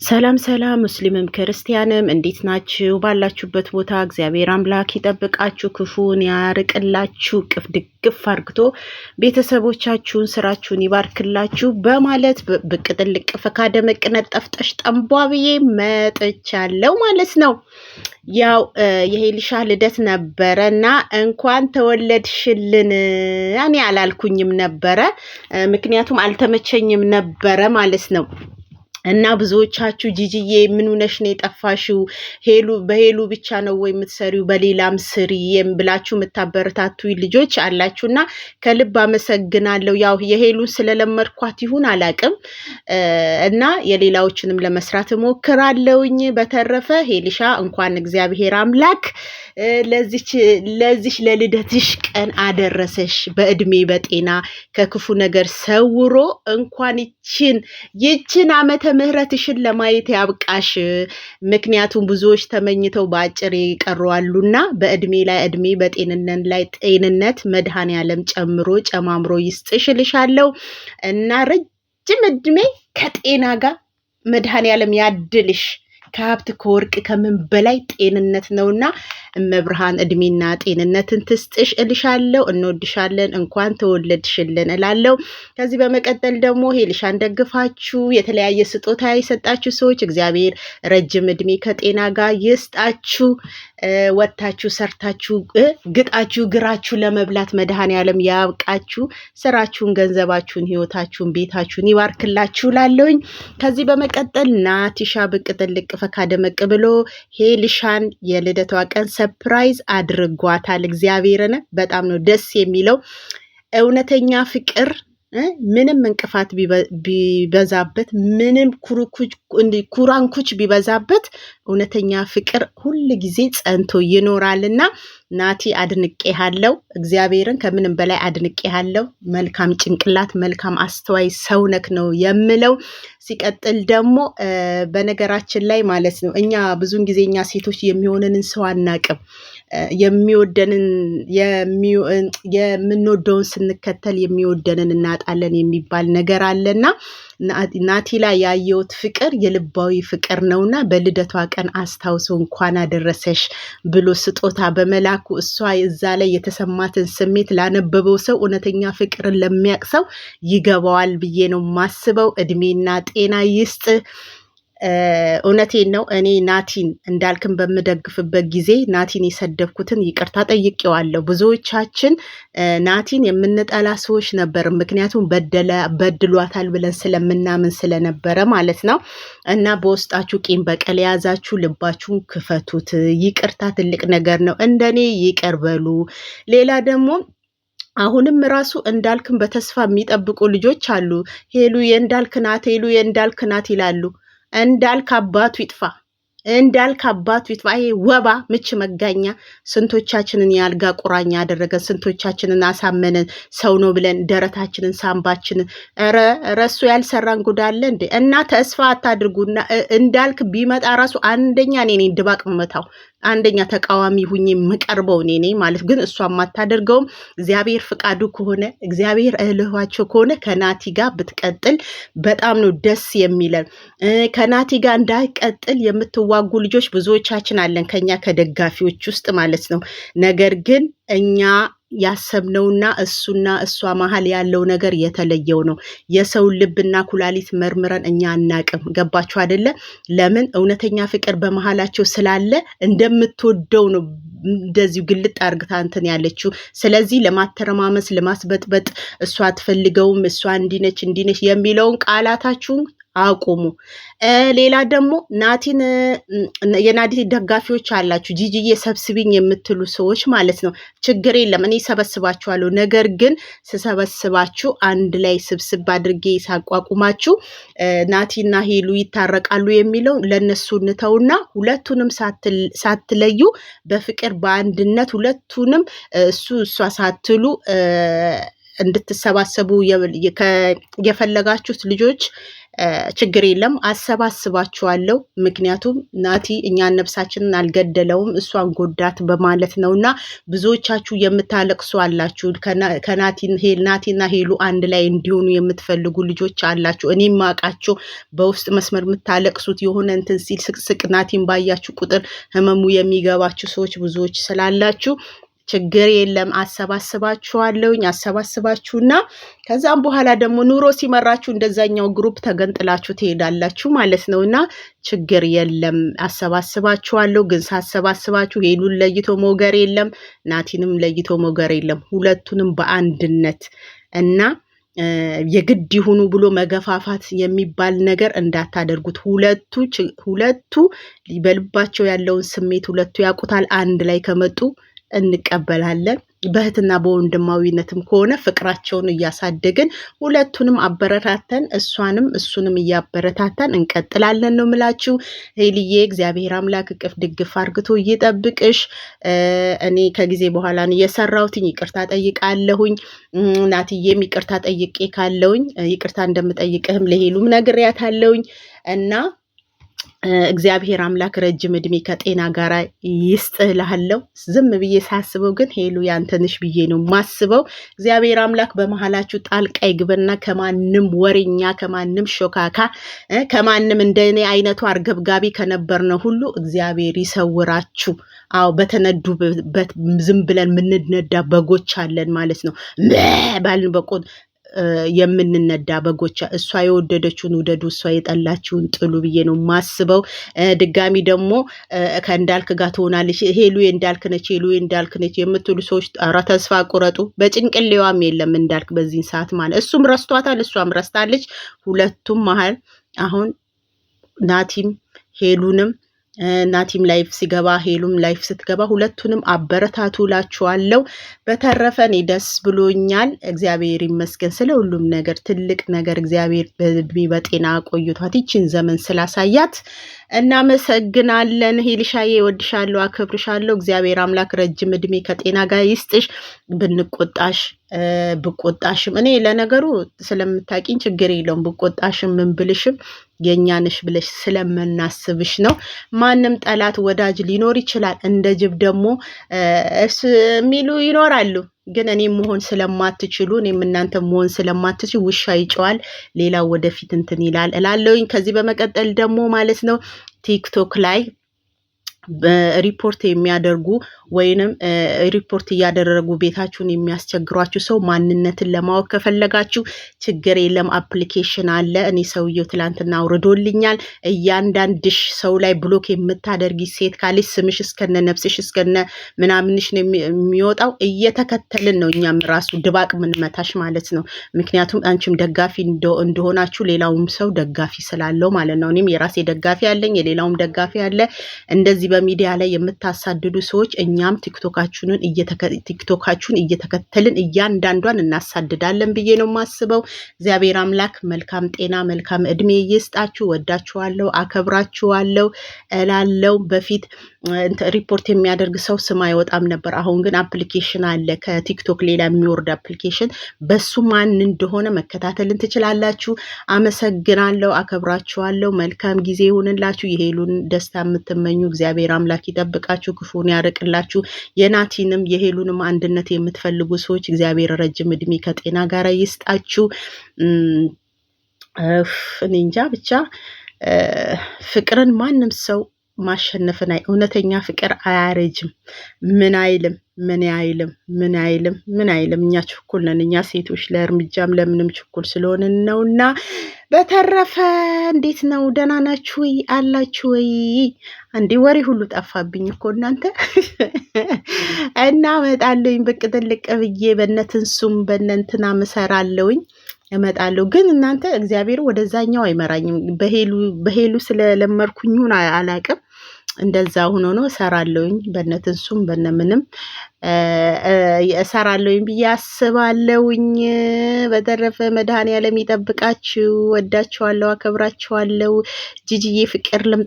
ሰላም ሰላም ሙስሊምም ክርስቲያንም እንዴት ናችሁ? ባላችሁበት ቦታ እግዚአብሔር አምላክ ይጠብቃችሁ፣ ክፉን ያርቅላችሁ፣ ቅፍ ድግፍ አርግቶ ቤተሰቦቻችሁን ስራችሁን ይባርክላችሁ በማለት ብቅ ጥልቅ ፈካ ደመቅ ነጠፍጠሽ ጠንቧ ብዬ መጥቻለሁ ማለት ነው። ያው የሄልሻ ልደት ነበረና እንኳን ተወለድሽልን እኔ አላልኩኝም ነበረ፣ ምክንያቱም አልተመቸኝም ነበረ ማለት ነው። እና ብዙዎቻችሁ ጂጂዬ ምን ሆነሽ ነው የጠፋሽው? በሄሉ ብቻ ነው ወይ የምትሰሪው? በሌላም ስሪ ብላችሁ የምታበረታቱ ልጆች አላችሁና ከልብ አመሰግናለሁ። ያው የሄሉን ስለለመድኳት ይሁን አላቅም እና የሌላዎችንም ለመስራት እሞክራለሁኝ። በተረፈ ሄልሻ እንኳን እግዚአብሔር አምላክ ለዚች ለልደትሽ ቀን አደረሰሽ። በእድሜ በጤና ከክፉ ነገር ሰውሮ እንኳን ይችን ዓመተ ምህረትሽን ለማየት ያብቃሽ። ምክንያቱም ብዙዎች ተመኝተው በአጭር ይቀሩአሉና በእድሜ ላይ እድሜ በጤንነት ላይ ጤንነት መድኃኔዓለም ጨምሮ ጨማምሮ ይስጥሽ እልሻለሁ እና ረጅም እድሜ ከጤና ጋር መድኃኔዓለም ያድልሽ። ከሀብት ከወርቅ ከምን በላይ ጤንነት ነውና እመብርሃን እድሜና ጤንነትን ትስጥሽ እልሻለሁ። እንወድሻለን፣ እንኳን ተወለድሽልን እላለሁ። ከዚህ በመቀጠል ደግሞ ሄልሻን ደግፋችሁ የተለያየ ስጦታ የሰጣችሁ ሰዎች እግዚአብሔር ረጅም እድሜ ከጤና ጋር ይስጣችሁ። ወጥታችሁ ሰርታችሁ ግጣችሁ ግራችሁ ለመብላት መድኃኔዓለም ያብቃችሁ። ስራችሁን፣ ገንዘባችሁን፣ ህይወታችሁን፣ ቤታችሁን ይባርክላችሁ ላለሁኝ። ከዚህ በመቀጠል ናቲሻ ብቅ ጥልቅ ፈካ ደመቅ ብሎ ሄልሻን የልደቷ ቀን ሰርፕራይዝ አድርጓታል። እግዚአብሔርን በጣም ነው ደስ የሚለው። እውነተኛ ፍቅር ምንም እንቅፋት ቢበዛበት፣ ምንም ኩራንኩች ቢበዛበት እውነተኛ ፍቅር ሁል ጊዜ ጸንቶ ይኖራልና ናቲ አድንቄሃለሁ። እግዚአብሔርን ከምንም በላይ አድንቄሃለሁ። መልካም ጭንቅላት፣ መልካም አስተዋይ ሰውነክ ነው የምለው። ሲቀጥል ደግሞ በነገራችን ላይ ማለት ነው እኛ ብዙን ጊዜ እኛ ሴቶች የሚሆነንን ሰው አናቅም። የሚወደንን የምንወደውን ስንከተል የሚወደንን እናጣለን የሚባል ነገር አለና ናቲ ላይ ያየሁት ፍቅር የልባዊ ፍቅር ነውና በልደቷ ቀን አስታውሶ እንኳን አደረሰሽ ብሎ ስጦታ በመላኩ እሷ እዛ ላይ የተሰማትን ስሜት ላነበበው ሰው እውነተኛ ፍቅርን ለሚያውቅ ሰው ይገባዋል ብዬ ነው ማስበው። እድሜና ጤና ይስጥ። እውነቴን ነው። እኔ ናቲን እንዳልክን በምደግፍበት ጊዜ ናቲን የሰደብኩትን ይቅርታ ጠይቄዋለሁ። ብዙዎቻችን ናቲን የምንጠላ ሰዎች ነበር፣ ምክንያቱም በድሏታል ብለን ስለምናምን ስለነበረ ማለት ነው። እና በውስጣችሁ ቂም በቀል የያዛችሁ ልባችሁን ክፈቱት። ይቅርታ ትልቅ ነገር ነው። እንደኔ ይቅር በሉ። ሌላ ደግሞ አሁንም ራሱ እንዳልክን በተስፋ የሚጠብቁ ልጆች አሉ። ሄሉ የእንዳልክ ናት፣ ሄሉ የእንዳልክ ናት ይላሉ። እንዳልክ አባቱ ይጥፋ፣ እንዳልክ አባቱ ይጥፋ። ይሄ ወባ ምች መጋኛ ስንቶቻችንን የአልጋ ቁራኛ አደረገን፣ ስንቶቻችንን አሳመነን። ሰው ነው ብለን ደረታችንን ሳምባችንን ረሱ ያልሰራን ጉዳለ እንዴ? እና ተስፋ አታድርጉና እንዳልክ ቢመጣ ራሱ አንደኛ እኔ ድባቅ መታው፣ አንደኛ ተቃዋሚ ሁኜ የምቀርበው እኔ ነኝ ማለት ግን እሷ የማታደርገውም። እግዚአብሔር ፍቃዱ ከሆነ እግዚአብሔር እልኋቸው ከሆነ ከናቲ ጋር ብትቀጥል በጣም ነው ደስ የሚለን። ከናቲ ጋር እንዳይቀጥል የምትዋጉ ልጆች ብዙዎቻችን አለን፣ ከኛ ከደጋፊዎች ውስጥ ማለት ነው። ነገር ግን እኛ ያሰብነውና እሱና እሷ መሀል ያለው ነገር የተለየው ነው። የሰውን ልብና ኩላሊት መርምረን እኛ አናቅም። ገባችሁ አይደለ? ለምን እውነተኛ ፍቅር በመሀላቸው ስላለ እንደምትወደው ነው እንደዚሁ ግልጥ አርግታ እንትን ያለችው። ስለዚህ ለማተረማመስ ለማስበጥበጥ እሷ አትፈልገውም፣ እሷ እንዲነች የሚለውን ቃላታችሁን አቁሙ። ሌላ ደግሞ ናቲን የናቲ ደጋፊዎች አላችሁ፣ ጂጂዬ ሰብስቢኝ የምትሉ ሰዎች ማለት ነው። ችግር የለም እኔ ሰበስባችኋለሁ። ነገር ግን ስሰበስባችሁ አንድ ላይ ስብስብ አድርጌ ሳቋቁማችሁ ናቲና ሄሉ ይታረቃሉ የሚለው ለነሱ እንተውና ሁለቱንም ሳትለዩ በፍቅር በአንድነት ሁለቱንም እሷ ሳትሉ እንድትሰባሰቡ የፈለጋችሁት ልጆች ችግር የለም አሰባስባችኋለሁ። ምክንያቱም ናቲ እኛን ነፍሳችንን አልገደለውም እሷን ጎዳት በማለት ነውና ብዙዎቻችሁ የምታለቅሱ አላችሁ። ናቲና ሄሉ አንድ ላይ እንዲሆኑ የምትፈልጉ ልጆች አላችሁ። እኔም ማቃቸው በውስጥ መስመር የምታለቅሱት የሆነ እንትን ሲል ስቅስቅ ናቲን ባያችሁ ቁጥር ህመሙ የሚገባችሁ ሰዎች ብዙዎች ስላላችሁ ችግር የለም አሰባስባችኋለሁኝ። አሰባስባችሁና ከዛም በኋላ ደግሞ ኑሮ ሲመራችሁ እንደዛኛው ግሩፕ ተገንጥላችሁ ትሄዳላችሁ ማለት ነውና ችግር የለም አሰባስባችኋለሁ። ግን ሳሰባስባችሁ ሄሉን ለይቶ ሞገር የለም፣ ናቲንም ለይቶ ሞገር የለም። ሁለቱንም በአንድነት እና የግድ ይሁኑ ብሎ መገፋፋት የሚባል ነገር እንዳታደርጉት። ሁለቱ በልባቸው ያለውን ስሜት ሁለቱ ያውቁታል። አንድ ላይ ከመጡ እንቀበላለን። በእህትና በወንድማዊነትም ከሆነ ፍቅራቸውን እያሳደግን ሁለቱንም አበረታተን እሷንም እሱንም እያበረታታን እንቀጥላለን ነው ምላችሁ። ሄልዬ እግዚአብሔር አምላክ እቅፍ ድግፍ አርግቶ ይጠብቅሽ። እኔ ከጊዜ በኋላ እየሰራሁትኝ ይቅርታ ጠይቃለሁኝ። ናትዬም ይቅርታ ጠይቄ ካለውኝ ይቅርታ እንደምጠይቅህም ለሄሉም ነግሬያታለሁኝ እና እግዚአብሔር አምላክ ረጅም እድሜ ከጤና ጋር ይስጥህ እልሃለሁ። ዝም ብዬ ሳስበው ግን ሄሉ ያንተንሽ ብዬ ነው ማስበው። እግዚአብሔር አምላክ በመሃላችሁ ጣልቃ ይግባና ከማንም ወሬኛ፣ ከማንም ሾካካ፣ ከማንም እንደኔ አይነቱ አርገብጋቢ ከነበርነው ሁሉ እግዚአብሔር ይሰውራችሁ። አዎ በተነዱበት ዝም ብለን የምንነዳ በጎች አለን ማለት ነው። ባልን በቆን የምንነዳ በጎቻ። እሷ የወደደችውን ውደዱ፣ እሷ የጠላችውን ጥሉ ብዬ ነው ማስበው። ድጋሚ ደግሞ ከእንዳልክ ጋር ትሆናለች፣ ሄሉ እንዳልክ ነች፣ ሄሉ እንዳልክ ነች የምትሉ ሰዎች ኧረ ተስፋ ቁረጡ። በጭንቅሌዋም የለም እንዳልክ በዚህን ሰዓት ማለት እሱም ረስቷታል፣ እሷም ረስታለች። ሁለቱም መሀል አሁን ናቲም ሄሉንም ናቲም ላይፍ ሲገባ ሄሉም ላይፍ ስትገባ ሁለቱንም አበረታቱ ላችኋለሁ። በተረፈ እኔ ደስ ብሎኛል። እግዚአብሔር ይመስገን ስለ ሁሉም ነገር። ትልቅ ነገር እግዚአብሔር በእድሜ በጤና ቆይቷት ይችን ዘመን ስላሳያት እናመሰግናለን። ሄልሻዬ እወድሻለሁ፣ አከብርሻለሁ። እግዚአብሔር አምላክ ረጅም እድሜ ከጤና ጋር ይስጥሽ። ብንቆጣሽ ብቆጣሽም እኔ ለነገሩ ስለምታቂኝ ችግር የለውም። ብቆጣሽም ምን ብልሽም የኛንሽ ብለሽ ስለምናስብሽ ነው። ማንም ጠላት ወዳጅ ሊኖር ይችላል። እንደ ጅብ ደግሞ የሚሉ ይኖራሉ። ግን እኔ መሆን ስለማትችሉ እኔም እናንተ መሆን ስለማትችሉ ውሻ ይጨዋል፣ ሌላው ወደፊት እንትን ይላል እላለሁኝ። ከዚህ በመቀጠል ደግሞ ማለት ነው ቲክቶክ ላይ ሪፖርት የሚያደርጉ ወይንም ሪፖርት እያደረጉ ቤታችሁን የሚያስቸግሯችሁ ሰው ማንነትን ለማወቅ ከፈለጋችሁ ችግር የለም፣ አፕሊኬሽን አለ። እኔ ሰውየው ትላንትና አውርዶልኛል። እያንዳንድሽ ሰው ላይ ብሎክ የምታደርጊ ሴት ካለች ስምሽ እስከነ ነፍስሽ እስከነ ምናምንሽ ነው የሚወጣው። እየተከተልን ነው እኛም ራሱ ድባቅ ምንመታሽ ማለት ነው። ምክንያቱም አንቺም ደጋፊ እንደሆናችሁ ሌላውም ሰው ደጋፊ ስላለው ማለት ነው። እኔም የራሴ ደጋፊ አለኝ፣ የሌላውም ደጋፊ አለ። እንደዚህ በሚዲያ ላይ የምታሳድዱ ሰዎች እኛም ቲክቶካችሁን እየተከተልን እያንዳንዷን እናሳድዳለን ብዬ ነው ማስበው። እግዚአብሔር አምላክ መልካም ጤና መልካም እድሜ ይስጣችሁ። ወዳችኋለሁ፣ አከብራችኋለሁ እላለሁ። በፊት ሪፖርት የሚያደርግ ሰው ስም አይወጣም ነበር። አሁን ግን አፕሊኬሽን አለ፣ ከቲክቶክ ሌላ የሚወርድ አፕሊኬሽን። በሱ ማን እንደሆነ መከታተልን ትችላላችሁ። አመሰግናለሁ፣ አከብራችኋለሁ። መልካም ጊዜ ይሁንላችሁ። የሄሉን ደስታ የምትመኙ እግዚአብሔር አምላክ ይጠብቃችሁ፣ ክፉን ያርቅላችሁ። የናቲንም የሄሉንም አንድነት የምትፈልጉ ሰዎች እግዚአብሔር ረጅም እድሜ ከጤና ጋር ይስጣችሁ። እኔ እንጃ ብቻ ፍቅርን ማንም ሰው ማሸነፍን እውነተኛ ፍቅር አያረጅም። ምን አይልም። እኛ ችኩል ነን። እኛ ሴቶች ለእርምጃም ለምንም ችኩል ስለሆንን ነውና። በተረፈ እንዴት ነው? ደህና ናችሁ ወይ? አላችሁ ወይ? አንዴ ወሬ ሁሉ ጠፋብኝ እኮ እናንተ። እና እመጣለሁኝ ብቅ ጥልቅ ብዬ በነትንሱም በነንትና ምሰራለሁኝ እመጣለሁ። ግን እናንተ እግዚአብሔር ወደዛኛው አይመራኝም። በሄሉ ስለለመርኩኝ ይሁን አላቅም። እንደዛ ሆኖ ነው እሰራለሁኝ። በነትንሱም በነምንም እሰራለሁኝ ብዬ አስባለሁኝ። በተረፈ መድኃኔዓለም ይጠብቃችሁ። ወዳችኋለሁ፣ አከብራችኋለሁ። ጂጂዬ ፍቅር ልምጣ